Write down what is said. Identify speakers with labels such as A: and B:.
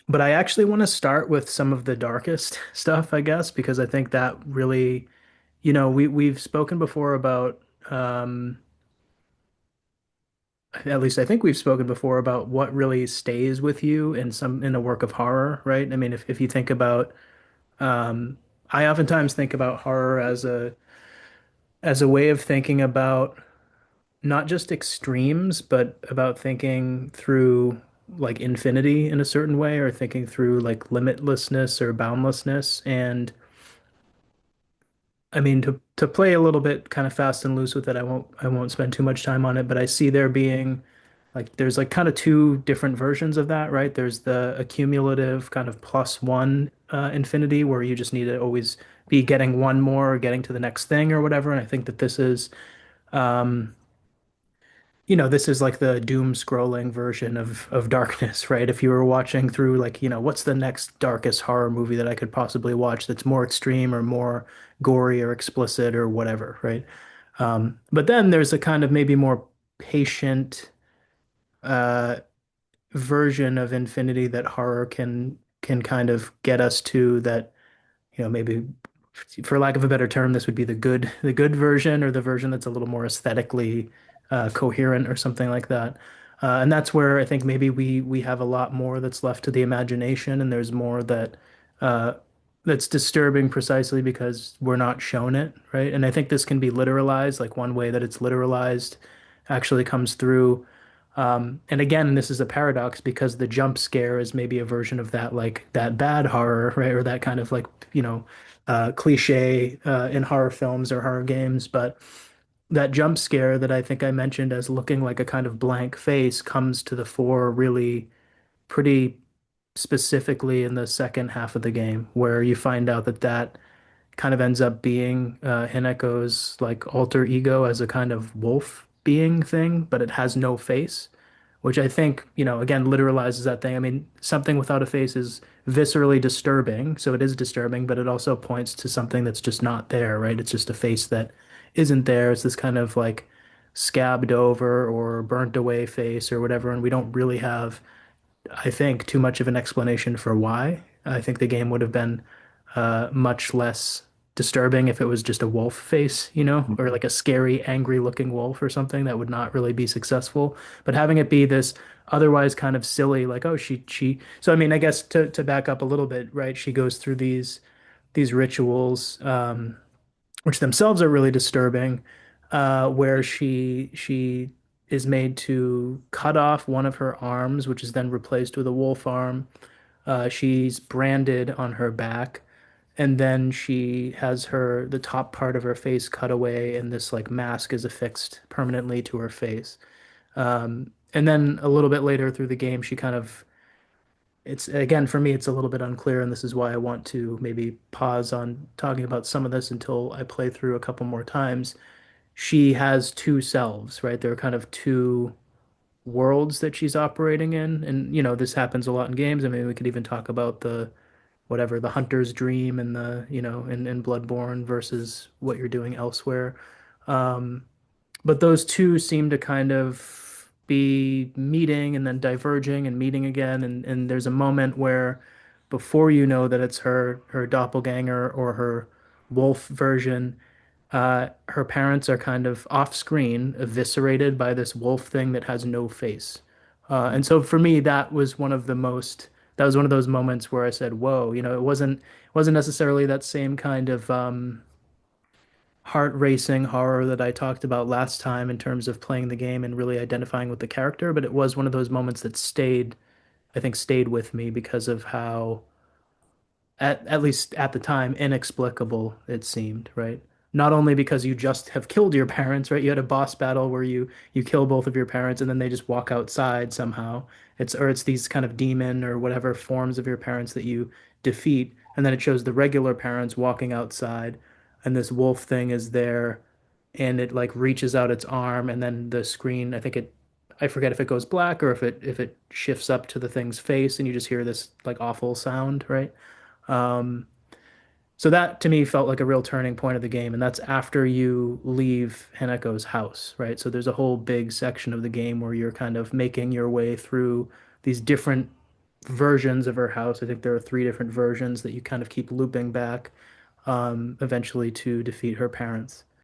A: But I actually want to start with some of the darkest stuff, I guess, because I think that really, we've spoken before about at least I think we've spoken before about what really stays with you in a work of horror, right? I mean, if you think about I oftentimes think about horror as a way of thinking about not just extremes, but about thinking through like infinity in a certain way, or thinking through like limitlessness or boundlessness. And I mean, to play a little bit kind of fast and loose with it, I won't spend too much time on it, but I see there being like there's like kind of two different versions of that, right? There's the accumulative kind of plus one infinity where you just need to always be getting one more or getting to the next thing or whatever. And I think that this is um this is like the doom scrolling version of darkness, right? If you were watching through like, what's the next darkest horror movie that I could possibly watch that's more extreme or more gory or explicit or whatever, right? But then there's a kind of maybe more patient uh version of infinity that horror can kind of get us to that, maybe for lack of a better term, this would be the good version or the version that's a little more aesthetically coherent or something like that. And that's where I think maybe we have a lot more that's left to the imagination, and there's more uh, that's disturbing precisely because we're not shown it, right? And I think this can be literalized, like one way that it's literalized actually comes through. And again, this is a paradox because the jump scare is maybe a version of that, like that bad horror, right? Or that kind of like, cliche in horror films or horror games. But that jump scare that I think I mentioned as looking like a kind of blank face comes to the fore really pretty specifically in the second half of the game, where you find out that that kind of ends up being Hineko's like alter ego as a kind of wolf being thing, but it has no face, which I think, again, literalizes that thing. I mean, something without a face is viscerally disturbing, so it is disturbing, but it also points to something that's just not there, right? It's just a face that isn't there. It's this kind of like scabbed over or burnt away face or whatever, and we don't really have, I think, too much of an explanation for why. I think the game would have been much less disturbing if it was just a wolf face, or like a scary, angry looking wolf or something that would not really be successful. But having it be this otherwise kind of silly, like, oh, so I mean, I guess to back up a little bit, right? She goes through these rituals, which themselves are really disturbing, where she is made to cut off one of her arms, which is then replaced with a wolf arm. She's branded on her back, and then she has the top part of her face cut away, and this like mask is affixed permanently to her face. And then a little bit later through the game, she kind of it's again for me, it's a little bit unclear, and this is why I want to maybe pause on talking about some of this until I play through a couple more times. She has two selves, right? There are kind of two worlds that she's operating in. And, this happens a lot in games. I mean, we could even talk about the whatever, the hunter's dream and in Bloodborne versus what you're doing elsewhere. Um, but those two seem to kind of be meeting and then diverging and meeting again. And there's a moment where before you know that it's her doppelganger or her wolf version, her parents are kind of off screen, eviscerated by this wolf thing that has no face. And so for me, that was one of those moments where I said, whoa, it wasn't necessarily that same kind of heart racing horror that I talked about last time in terms of playing the game and really identifying with the character, but it was one of those moments that I think stayed with me because of how at least at the time, inexplicable it seemed, right? Not only because you just have killed your parents, right? You had a boss battle where you kill both of your parents and then they just walk outside somehow. It's these kind of demon or whatever forms of your parents that you defeat, and then it shows the regular parents walking outside, and this wolf thing is there, and it like reaches out its arm, and then the screen, I forget if it goes black or if it shifts up to the thing's face, and you just hear this like awful sound, right? Um, so that to me felt like a real turning point of the game, and that's after you leave Haneko's house, right? So there's a whole big section of the game where you're kind of making your way through these different versions of her house. I think there are three different versions that you kind of keep looping back, eventually to defeat her parents.